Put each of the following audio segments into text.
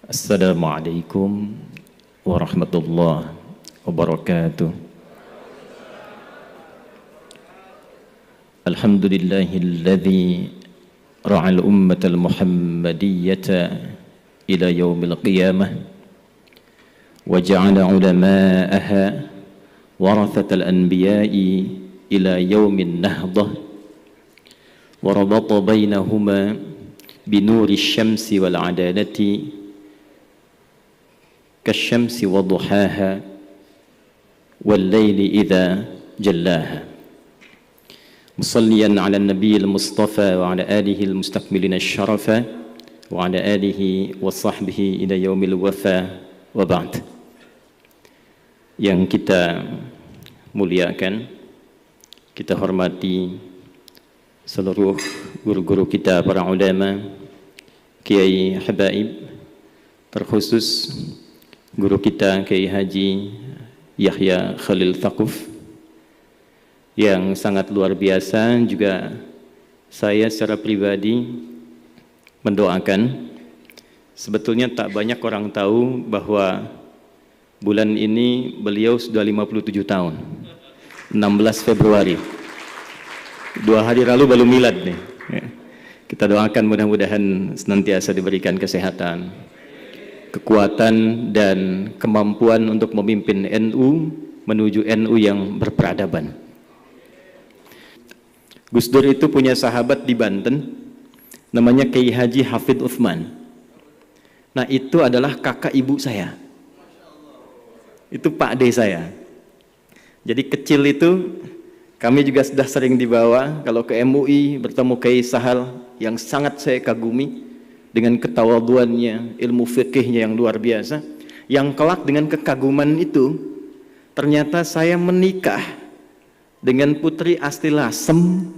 Assalamualaikum warahmatullahi wabarakatuh. Alhamdulillahilladzi ra'al ummatal muhammadiyyata ila yaumil qiyamah wa ja'ala ulama'aha warathatal anbiya'i ila yaumin nahdah wa rabata bainahuma binuri syamsi wal adalati كالشمس وضحاها والليل إذا جلاها مصليا على النبي المصطفى وعلى آله المستكملين الشرف وعلى آله وصحبه إلى يوم الوفاء وبعد. Yang kita muliakan, kita hormati seluruh guru-guru kita, para ulama, kiai habaib, terkhusus guru kita Kiai Haji Yahya Khalil Thaquf yang sangat luar biasa. Juga saya secara pribadi mendoakan, sebetulnya tak banyak orang tahu bahwa bulan ini beliau sudah 57 tahun, 16 Februari, 2 hari lalu baru milad nih. Kita doakan mudah-mudahan senantiasa diberikan kesehatan, kekuatan dan kemampuan untuk memimpin NU menuju NU yang berperadaban. Gus Dur itu punya sahabat di Banten namanya Kiai Haji Hafid Uthman. Nah, itu adalah kakak ibu saya. Itu Pak D saya. Jadi kecil itu kami juga sudah sering dibawa kalau ke MUI bertemu Kiai Sahal yang sangat saya kagumi dengan ketawaduannya, ilmu fikihnya yang luar biasa. Yang kelak dengan kekaguman itu, ternyata saya menikah dengan Putri Asti Lasem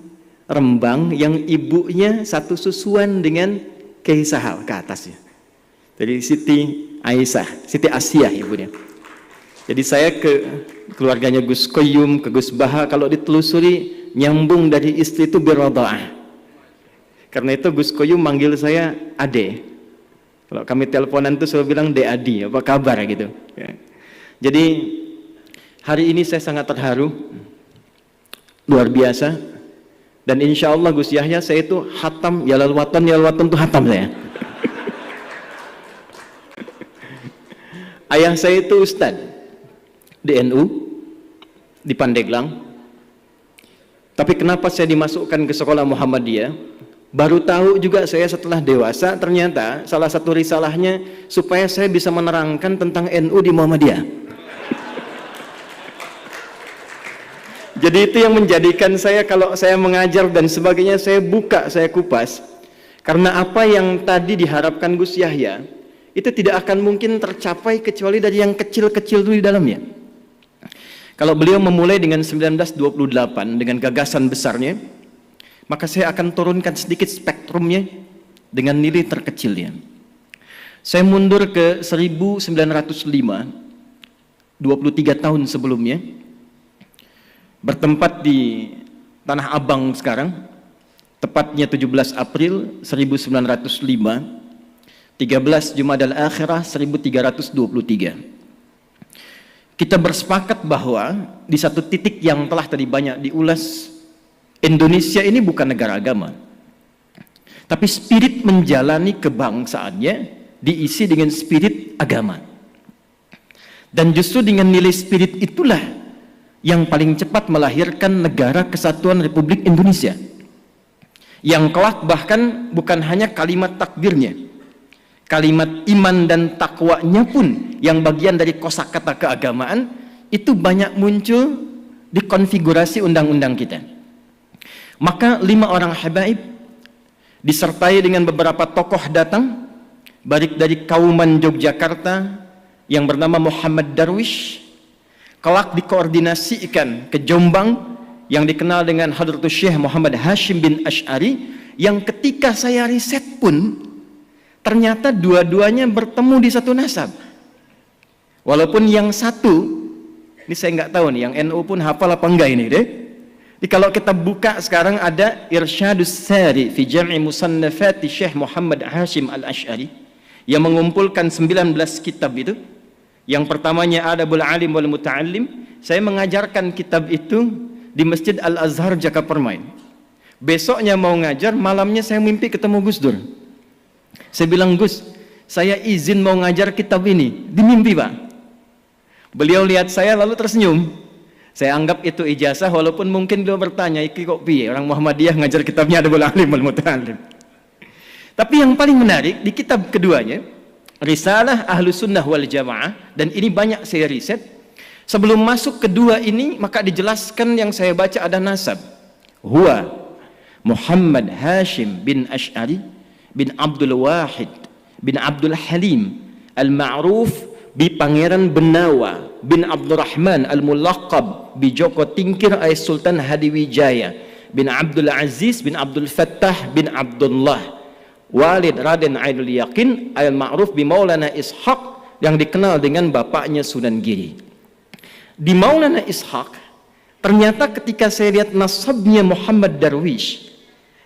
Rembang yang ibunya satu susuan dengan Kiai Sahal ke atasnya. Jadi Siti Aisyah, Siti Asyah ibunya. Jadi saya ke keluarganya Gus Koyum, ke Gus Baha, kalau ditelusuri nyambung dari istri itu biradha'ah. Karena itu Gus Koyum manggil saya Ade. Kalau kami teleponan tuh selalu bilang De Adi, apa kabar gitu. Ya. Jadi hari ini saya sangat terharu, luar biasa. Dan insya Allah Gus Yahya, saya itu hatam Yalal Watan tuh hatam saya. Ayah saya itu Ustadz di NU di Pandeglang. Tapi kenapa saya dimasukkan ke sekolah Muhammadiyah? Baru tahu juga saya setelah dewasa, ternyata salah satu risalahnya supaya saya bisa menerangkan tentang NU di Muhammadiyah. Jadi itu yang menjadikan saya, kalau saya mengajar dan sebagainya, saya buka, saya kupas. Karena apa yang tadi diharapkan Gus Yahya, itu tidak akan mungkin tercapai kecuali dari yang kecil-kecil dulu di dalamnya. Kalau beliau memulai dengan 1928 dengan gagasan besarnya, maka saya akan turunkan sedikit spektrumnya dengan nilai terkecilnya. Saya mundur ke 1905, 23 tahun sebelumnya, bertempat di Tanah Abang sekarang, tepatnya 17 April 1905, 13 Jumadal Akhirah 1323. Kita bersepakat bahwa di satu titik yang telah tadi banyak diulas, Indonesia ini bukan negara agama, tapi spirit menjalani kebangsaannya diisi dengan spirit agama. Dan justru dengan nilai spirit itulah yang paling cepat melahirkan Negara Kesatuan Republik Indonesia, yang kelak bahkan bukan hanya kalimat takdirnya, kalimat iman dan takwanya pun yang bagian dari kosakata keagamaan itu banyak muncul di konfigurasi undang-undang kita. Maka 5 orang habaib disertai dengan beberapa tokoh datang, baik dari Kauman Yogyakarta yang bernama Muhammad Darwish, kelak dikoordinasikan ke Jombang yang dikenal dengan Hadratus Syekh Muhammad Hashim bin Asy'ari, yang ketika saya riset pun ternyata dua-duanya bertemu di satu nasab. Walaupun yang satu, ini saya nggak tahu nih, yang NU pun hafal apa enggak ini deh. Jadi kalau kita buka sekarang ada Irsyadus Sari fi Jam'i Musannafati Syekh Muhammad Hashim Al-Asy'ari, yang mengumpulkan 19 kitab itu. Yang pertamanya Adabul Alim wal Muta'allim. Saya mengajarkan kitab itu di Masjid Al-Azhar Jakapermain. Besoknya mau ngajar, malamnya saya mimpi ketemu Gus Dur. Saya bilang, Gus, saya izin mau ngajar kitab ini. Di mimpi, Pak. Beliau lihat saya lalu tersenyum. Saya anggap itu ijazah, walaupun mungkin beliau bertanya, iki kok piye orang Muhammadiyah ngajar kitabnya Adabul Alim wal Muta'allim. Tapi yang paling menarik di kitab keduanya, Risalah Ahlus Sunnah wal Jamaah, dan ini banyak saya riset. Sebelum masuk kedua ini, maka dijelaskan yang saya baca ada nasab. Huwa Muhammad Hashim bin Ash'ari bin Abdul Wahid bin Abdul Halim Al-Ma'ruf bi Pangeran Benawa bin Abdurrahman Al-Mulaqab bi Joko Tingkir ay Sultan Hadiwijaya bin Abdul Aziz bin Abdul Fattah bin Abdullah Walid Raden Ainul Yakin Al-Ma'ruf bi Maulana Ishaq, yang dikenal dengan bapaknya Sunan Giri. Di Maulana Ishaq, ternyata ketika saya lihat nasabnya Muhammad Darwish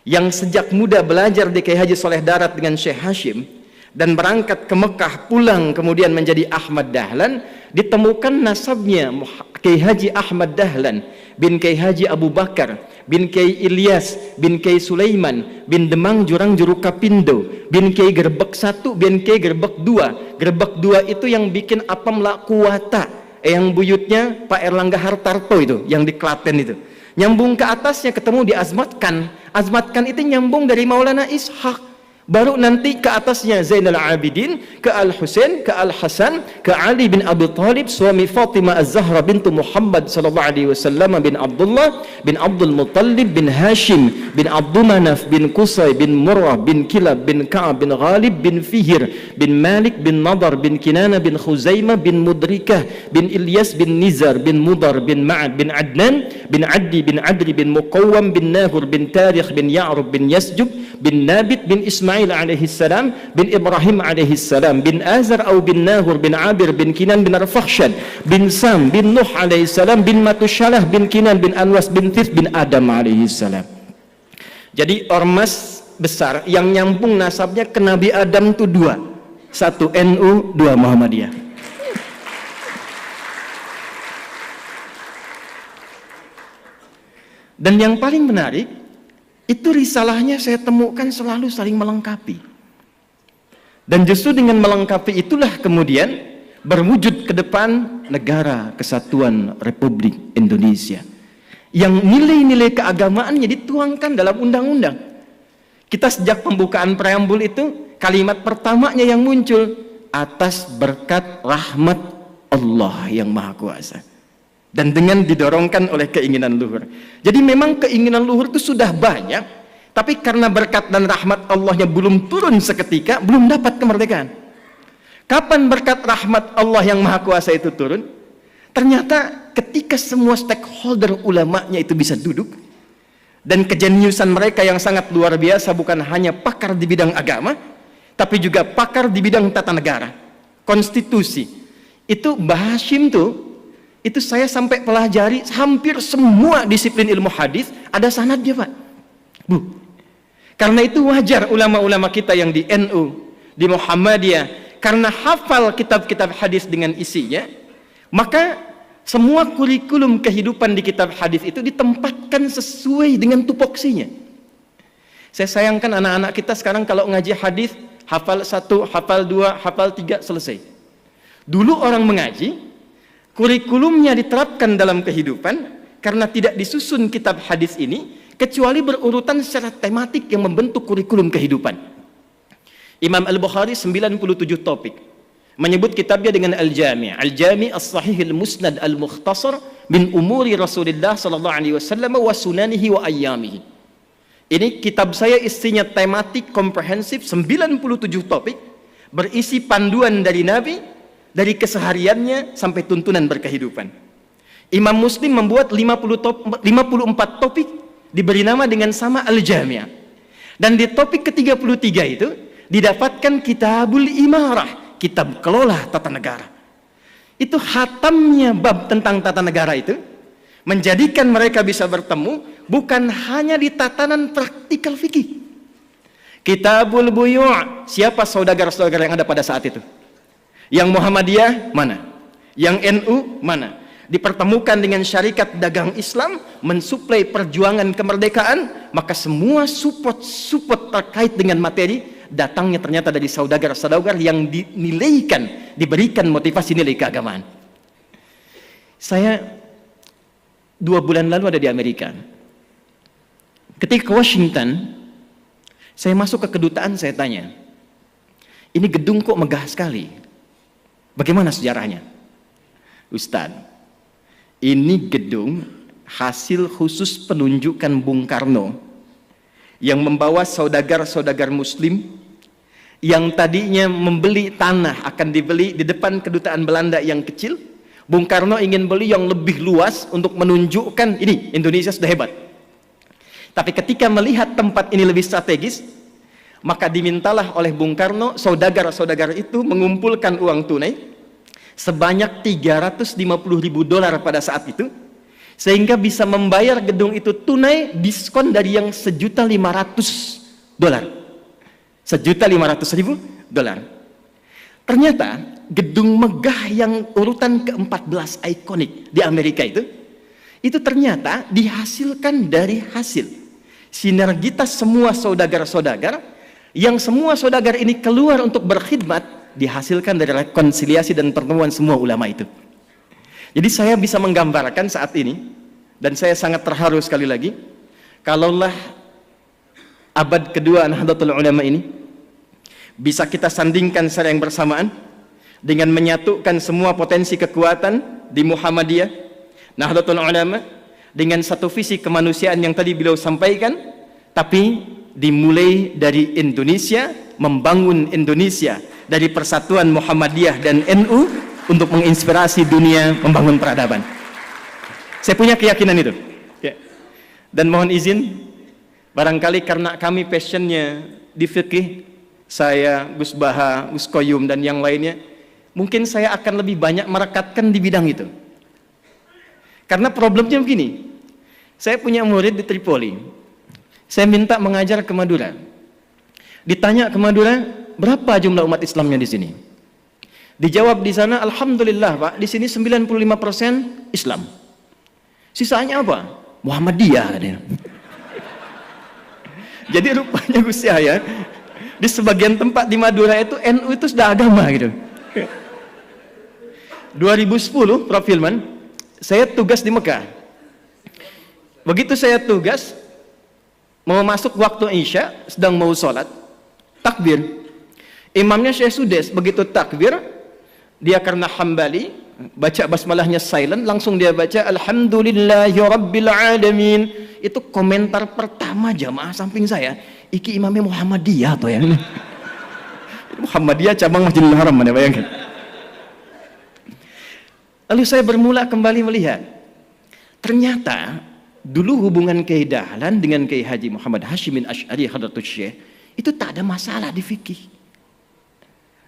yang sejak muda belajar di Kiai Haji Soleh Darat dengan Syekh Hashim dan berangkat ke Mekah, pulang kemudian menjadi Ahmad Dahlan, ditemukan nasabnya Kiai Haji Ahmad Dahlan bin Kiai Haji Abu Bakar bin Kiai Ilyas bin Kiai Sulaiman bin Demang Jurang Jurukapindo bin Kiai Gerbek 1 bin Kiai Gerbek 2. Gerbek 2 itu yang bikin apem lakuwata, yang buyutnya Pak Erlangga Hartarto itu, yang di Klaten itu. Nyambung ke atasnya ketemu di Azmatkan. Azmatkan itu nyambung dari Maulana Ishaq. Baru nanti ke atasnya Zainal Abidin, ke Al-Husain, ke Al-Hasan, ke Ali bin Abi Thalib, suami Fatimah Az-Zahra bintu Muhammad sallallahu alaihi wasallam bin Abdullah bin Abdul Muttalib bin Hashim bin Abdul Manaf bin Qusay bin Murrah bin Kilab bin Ka'ab bin Ghalib bin Fihir bin Malik bin Nadar bin Kinana bin Khuzaimah bin Mudrikah bin Ilyas bin Nizar bin Mudar bin Ma'ad bin Adnan bin Addi bin Adri bin Muqawwam bin Nahur bin Tarikh bin Ya'rub bin Yasjub bin Nabit bin Ismail alaihi salam bin Ibrahim alaihi salam bin Azar au bin Nahur bin Abir bin Kinan bin Arfakhshad bin Sam bin Nuh alaihi salam bin Matushalah bin Kinan bin Anwas bin Tirth bin Adam alaihi salam. Jadi ormas besar yang nyambung nasabnya ke Nabi Adam itu dua. Satu NU, dua Muhammadiyah. Dan yang paling menarik, itu risalahnya saya temukan selalu saling melengkapi. Dan justru dengan melengkapi itulah kemudian berwujud ke depan Negara Kesatuan Republik Indonesia, yang nilai-nilai keagamaannya dituangkan dalam undang-undang. Kita sejak pembukaan preambul itu, kalimat pertamanya yang muncul, atas berkat rahmat Allah yang Maha Kuasa. Dan dengan didorongkan oleh keinginan luhur. Jadi memang keinginan luhur itu sudah banyak, tapi karena berkat dan rahmat Allahnya belum turun seketika, belum dapat kemerdekaan. Kapan berkat rahmat Allah yang Maha Kuasa itu turun? Ternyata ketika semua stakeholder ulamanya itu bisa duduk, dan kejeniusan mereka yang sangat luar biasa, bukan hanya pakar di bidang agama, tapi juga pakar di bidang tata negara, konstitusi. Itu Mbah Hashim tuh, itu saya sampai pelajari hampir semua disiplin ilmu hadis ada sanadnya, Pak. Bu. Karena itu wajar ulama-ulama kita yang di NU, di Muhammadiyah, karena hafal kitab-kitab hadis dengan isinya, maka semua kurikulum kehidupan di kitab hadis itu ditempatkan sesuai dengan tupoksinya. Saya sayangkan anak-anak kita sekarang kalau ngaji hadis, hafal 1, hafal 2, hafal 3, selesai. Dulu orang mengaji, kurikulumnya diterapkan dalam kehidupan karena tidak disusun kitab hadis ini kecuali berurutan secara tematik yang membentuk kurikulum kehidupan. Imam Al-Bukhari 97 topik menyebut kitabnya dengan Al-Jami', Al-Jami' As-Sahih Al-Musnad Al-Mukhtasar min umuri Rasulullah sallallahu alaihi wasallam wa sunanihi wa ayyamihi. Ini kitab saya isinya tematik komprehensif, 97 topik berisi panduan dari Nabi, dari kesehariannya sampai tuntunan berkehidupan. Imam Muslim membuat 54 topik diberi nama dengan sama Al-Jami'. Dan di topik ke-33 itu didapatkan Kitabul Imarah, kitab kelola tata negara. Itu hatamnya bab tentang tata negara itu menjadikan mereka bisa bertemu bukan hanya di tatanan praktikal fikih. Kitabul Buyu', siapa saudagar-saudagar yang ada pada saat itu? Yang Muhammadiyah mana? Yang NU mana? Dipertemukan dengan syarikat dagang Islam, mensuplai perjuangan kemerdekaan, maka semua support terkait dengan materi datangnya ternyata dari saudagar-saudagar yang dinilaikan, diberikan motivasi nilai keagamaan. Saya 2 bulan lalu ada di Amerika. Ketika ke Washington, saya masuk ke kedutaan, saya tanya, ini gedung kok megah sekali, bagaimana sejarahnya? Ustadz, ini gedung hasil khusus penunjukan Bung Karno yang membawa saudagar-saudagar muslim yang tadinya membeli tanah akan dibeli di depan kedutaan Belanda yang kecil. Bung Karno ingin beli yang lebih luas untuk menunjukkan ini Indonesia sudah hebat. Tapi ketika melihat tempat ini lebih strategis, maka dimintalah oleh Bung Karno saudagar-saudagar itu mengumpulkan uang tunai sebanyak $350.000 pada saat itu, sehingga bisa membayar gedung itu tunai, diskon dari yang $1.500.000. $1.500.000. Ternyata gedung megah yang urutan ke-14 ikonik di Amerika itu ternyata dihasilkan dari hasil sinergitas semua saudagar-saudagar, yang semua saudagar ini keluar untuk berkhidmat, dihasilkan dari rekonsiliasi dan pertemuan semua ulama itu. Jadi saya bisa menggambarkan saat ini, dan saya sangat terharu sekali lagi, kalaulah abad kedua Nahdlatul Ulama ini bisa kita sandingkan secara yang bersamaan dengan menyatukan semua potensi kekuatan di Muhammadiyah, Nahdlatul Ulama, dengan satu visi kemanusiaan yang tadi beliau sampaikan, tapi dimulai dari Indonesia, membangun Indonesia dari persatuan Muhammadiyah dan NU untuk menginspirasi dunia membangun peradaban. Saya punya keyakinan itu ya. Dan mohon izin, barangkali karena kami passionnya di fikih, saya, Gus Baha, Gus Koyum dan yang lainnya, mungkin saya akan lebih banyak merekatkan di bidang itu. Karena problemnya begini, saya punya murid di Tripoli, saya minta mengajar ke Madura. Ditanya ke Madura, berapa jumlah umat Islamnya di sini? Dijawab di sana, alhamdulillah Pak, di sini 95% Islam. Sisanya apa? Muhammadiyah katanya. Jadi rupanya Gus Yahya, di sebagian tempat di Madura itu NU itu sudah agama gitu. 2010 Prof. Hilman, saya tugas di Mekah. Begitu saya tugas, mau masuk waktu Isya, sedang mau sholat, takbir. Imamnya Syekh Sudes, begitu takbir, dia karena Hambali, baca basmalahnya silent, langsung dia baca Alhamdulillahi Rabbil Alamin. Itu komentar pertama jamaah samping saya, iki imamnya Muhammadiyah atau yang Muhammadiyah cabang Masjidil Haram, mana bayangkan. Lalu saya bermula kembali melihat, ternyata dulu hubungan Kiai Dahlan dengan Kiai Haji Muhammad Hashimin Asy'ari Hadratus Syekh itu tak ada masalah di fikih,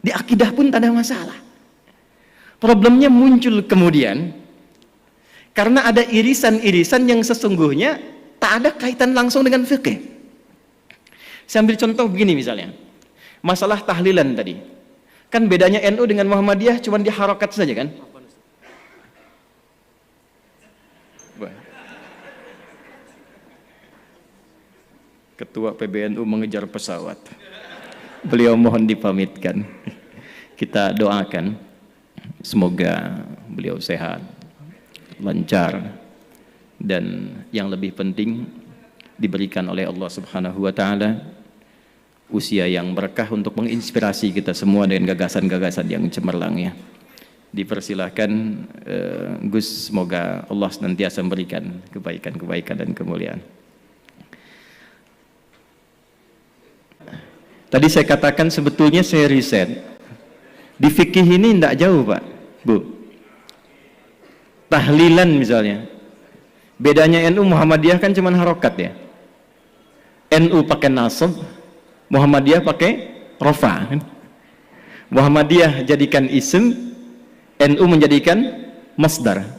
di akidah pun tak ada masalah. Problemnya muncul kemudian karena ada irisan-irisan yang sesungguhnya tak ada kaitan langsung dengan fikih. Saya ambil contoh begini misalnya, masalah tahlilan tadi, kan bedanya NU dengan Muhammadiyah cuma di harokat saja kan. Ketua PBNU mengejar pesawat, beliau mohon dipamitkan. Kita doakan semoga beliau sehat, lancar, dan yang lebih penting diberikan oleh Allah Subhanahu wa Ta'ala usia yang berkah untuk menginspirasi kita semua dengan gagasan-gagasan yang cemerlang ya. Dipersilahkan Gus, semoga Allah senantiasa memberikan kebaikan-kebaikan dan kemuliaan. Tadi saya katakan sebetulnya saya riset di fikih ini tidak jauh Pak, Bu. Tahlilan misalnya, bedanya NU Muhammadiyah kan cuma harokat ya. NU pakai nasab, Muhammadiyah pakai rofa. Muhammadiyah jadikan isim, NU menjadikan masdar.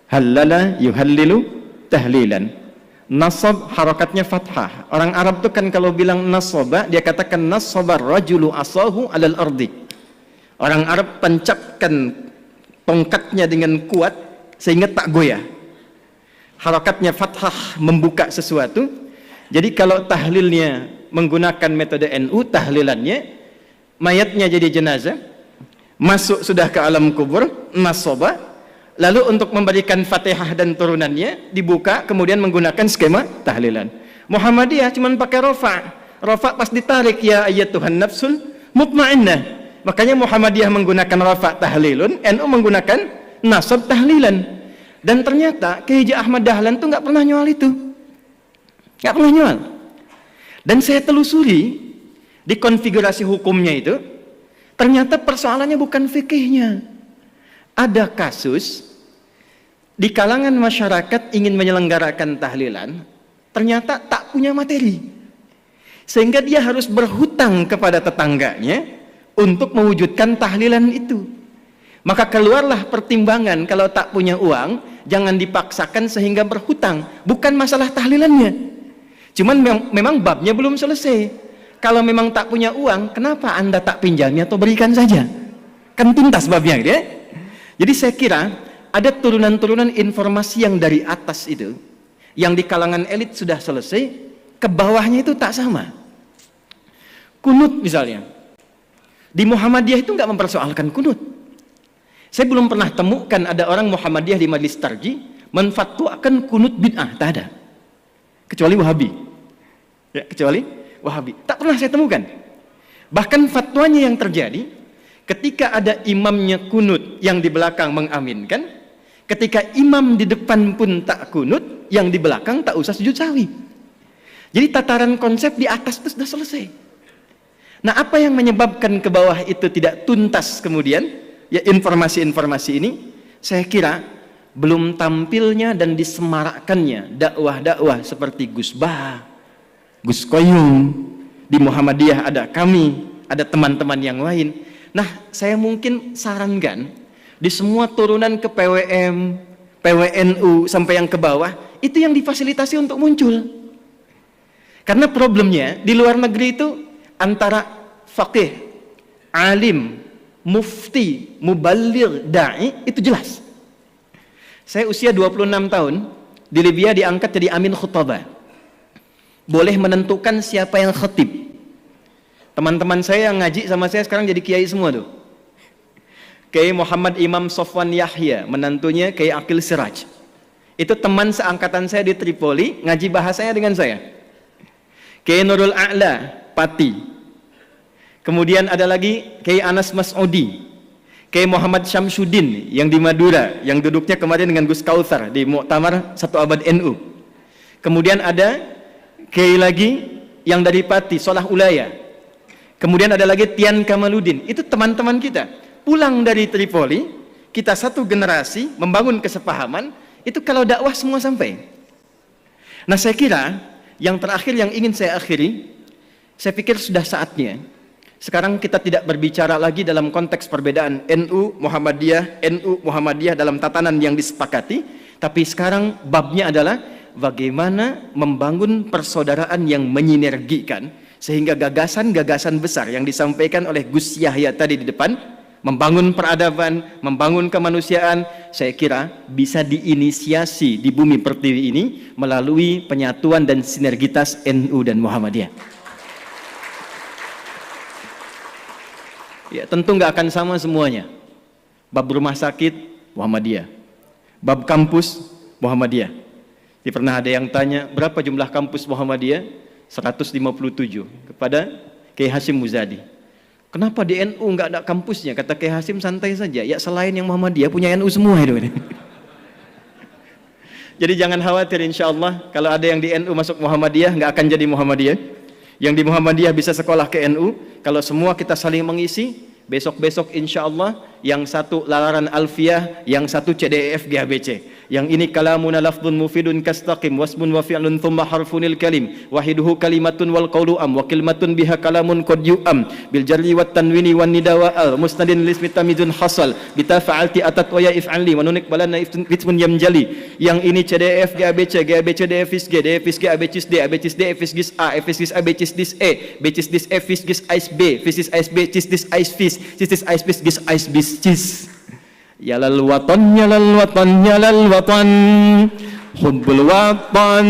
Halala yuhallilu tahlilan. Nasab harakatnya fathah. Orang Arab tuh kan kalau bilang nasaba, dia katakan nasabar rajulu asahu alal ardi. Orang Arab tancapkan tongkatnya dengan kuat sehingga tak goyah. Harakatnya fathah membuka sesuatu. Jadi kalau tahlilnya menggunakan metode NU, tahlilannya mayatnya jadi jenazah, masuk sudah ke alam kubur, nasaba, lalu untuk memberikan Fatihah dan turunannya dibuka, kemudian menggunakan skema tahlilan. Muhammadiyah cuma pakai rafa pas ditarik, ya ayyatuhan nafsul mutmainnah. Makanya Muhammadiyah menggunakan rafa tahlilun, NU menggunakan nasab tahlilan. Dan ternyata Kiai Haji Ahmad Dahlan tuh nggak pernah nyual itu, nggak pernah nyual. Dan saya telusuri di konfigurasi hukumnya itu, ternyata persoalannya bukan fikihnya. Ada kasus di kalangan masyarakat ingin menyelenggarakan tahlilan, ternyata tak punya materi, sehingga dia harus berhutang kepada tetangganya untuk mewujudkan tahlilan itu. Maka keluarlah pertimbangan, kalau tak punya uang jangan dipaksakan sehingga berhutang. Bukan masalah tahlilannya, cuman memang babnya belum selesai. Kalau memang tak punya uang, kenapa Anda tak pinjamnya atau berikan saja, kan tuntas babnya gitu ya. Jadi saya kira ada turunan-turunan informasi yang dari atas itu, yang di kalangan elit sudah selesai, ke bawahnya itu tak sama. Kunut misalnya, di Muhammadiyah itu nggak mempersoalkan kunut. Saya belum pernah temukan ada orang Muhammadiyah di Majelis Tarjih menfatwakan kunut bid'ah, tak ada. Kecuali Wahabi. Ya, kecuali Wahabi. Tak pernah saya temukan. Bahkan fatwanya yang terjadi ketika ada imamnya kunut, yang di belakang mengaminkan. Ketika imam di depan pun tak kunut, yang di belakang tak usah sujud sahwi. Jadi tataran konsep di atas itu sudah selesai. Nah, apa yang menyebabkan ke bawah itu tidak tuntas kemudian? Ya, informasi-informasi ini saya kira belum tampilnya dan disemarakkannya dakwah-dakwah seperti Gus Bah, Gus Koyum. Di Muhammadiyah ada kami, ada teman-teman yang lain. Nah, saya mungkin sarankan di semua turunan ke PWM, PWNU sampai yang ke bawah, itu yang difasilitasi untuk muncul. Karena problemnya di luar negeri itu antara faqih, alim, mufti, muballigh, da'i itu jelas. Saya usia 26 tahun di Libya diangkat jadi amin khutbah. Boleh menentukan siapa yang khatib. Teman-teman saya yang ngaji sama saya sekarang jadi kiai semua tuh. Kiai Muhammad Imam Sofwan Yahya, menantunya Kiai Aqil Siraj. Itu teman seangkatan saya di Tripoli, ngaji bahasanya dengan saya. Kiai Nurul A'la, Pati. Kemudian ada lagi Kiai Anas Mas'udi, Kiai Muhammad Syamsuddin yang di Madura, yang duduknya kemarin dengan Gus Kautsar di Muktamar Satu Abad NU. Kemudian ada Kiai lagi yang dari Pati, Solah Ulaya. Kemudian ada lagi Tian Kamaluddin. Itu teman-teman kita. Pulang dari Tripoli, kita satu generasi membangun kesepahaman, itu kalau dakwah semua sampai. Nah, saya kira yang terakhir yang ingin saya akhiri, saya pikir sudah saatnya sekarang kita tidak berbicara lagi dalam konteks perbedaan NU Muhammadiyah dalam tatanan yang disepakati, tapi sekarang babnya adalah bagaimana membangun persaudaraan yang menyinergikan sehingga gagasan-gagasan besar yang disampaikan oleh Gus Yahya tadi di depan, membangun peradaban, membangun kemanusiaan, saya kira bisa diinisiasi di bumi pertiwi ini melalui penyatuan dan sinergitas NU dan Muhammadiyah. Ya, tentu nggak akan sama semuanya. Bab rumah sakit Muhammadiyah, bab kampus Muhammadiyah. Jadi pernah ada yang tanya berapa jumlah kampus Muhammadiyah? 157 kepada Kiai Hasyim Muzadi. Kenapa di NU nggak ada kampusnya? Kata Kiai Hasyim, santai saja. Ya, selain yang Muhammadiyah punya NU semua itu. Jadi jangan khawatir, insya Allah kalau ada yang di NU masuk Muhammadiyah nggak akan jadi Muhammadiyah. Yang di Muhammadiyah bisa sekolah ke NU. Kalau semua kita saling mengisi, besok-besok insya Allah yang satu lalaran alfiyah, yang satu CDEF GABC. Yang ini kalamuna lafdun mufidun kastaqim wasmun wa fi'lun thumma harfunil kalim wahiduhu kalimatun wal qawlu am wa kalimatun biha kalamun qad yu'am bil jarri wat tanwini wan nida wa al musnadin lismi tamizun hasal bita fa'alti atat wa ya if'ali wa nunik balana ismun yamjali. Yang ini CDEF GABC, GABC DFIS G, DFIS G ABCIS D, ABCIS D FIS GIS A, FIS GIS ABCIS DIS E, BCIS DIS E FIS GIS AIS B, FIS GIS AIS B, CIS DIS AIS FIS, CIS DIS AIS BIS GIS AIS BIS CIS. Yalal watan, yalal watan, yalal watan, hubbul watan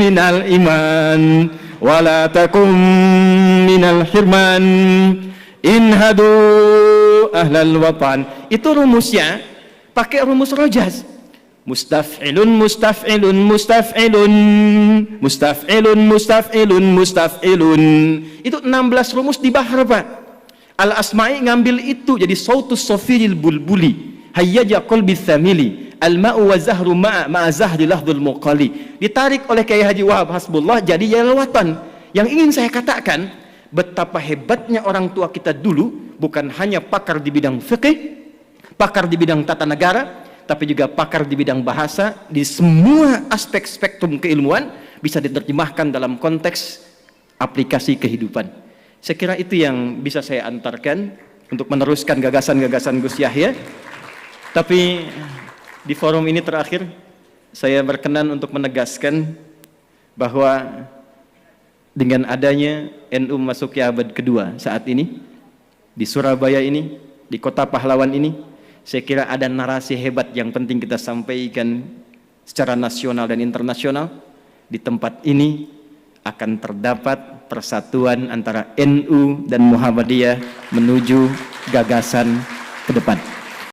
minal iman, wala takum minal hirman, inhadu ahlal watan. Itu rumusnya pakai rumus rojas. Mustaf'ilun, mustaf'ilun, mustaf'ilun, mustaf'ilun, mustaf'ilun, mustaf'ilun. Itu 16 rumus di bahar, Pak. Al-Asma'i ngambil itu jadi sautus sofiril bulbuli. Hayyaja qalbi thamili al-ma'u wa zahru ma'a zahri lahdul muqali. Ditarik oleh Kiai Haji Wahab Hasbullah jadi yalwatan. Yang ingin saya katakan, betapa hebatnya orang tua kita dulu, bukan hanya pakar di bidang fikih, pakar di bidang tata negara, tapi juga pakar di bidang bahasa. Di semua aspek spektrum keilmuan bisa diterjemahkan dalam konteks aplikasi kehidupan. Saya kira itu yang bisa saya antarkan untuk meneruskan gagasan-gagasan Gus Yahya. Tapi di forum ini terakhir saya berkenan untuk menegaskan bahwa dengan adanya NU memasuki abad kedua saat ini di Surabaya ini, di kota pahlawan ini, saya kira ada narasi hebat yang penting kita sampaikan secara nasional dan internasional. Di tempat ini akan terdapat persatuan antara NU dan Muhammadiyah menuju gagasan ke depan.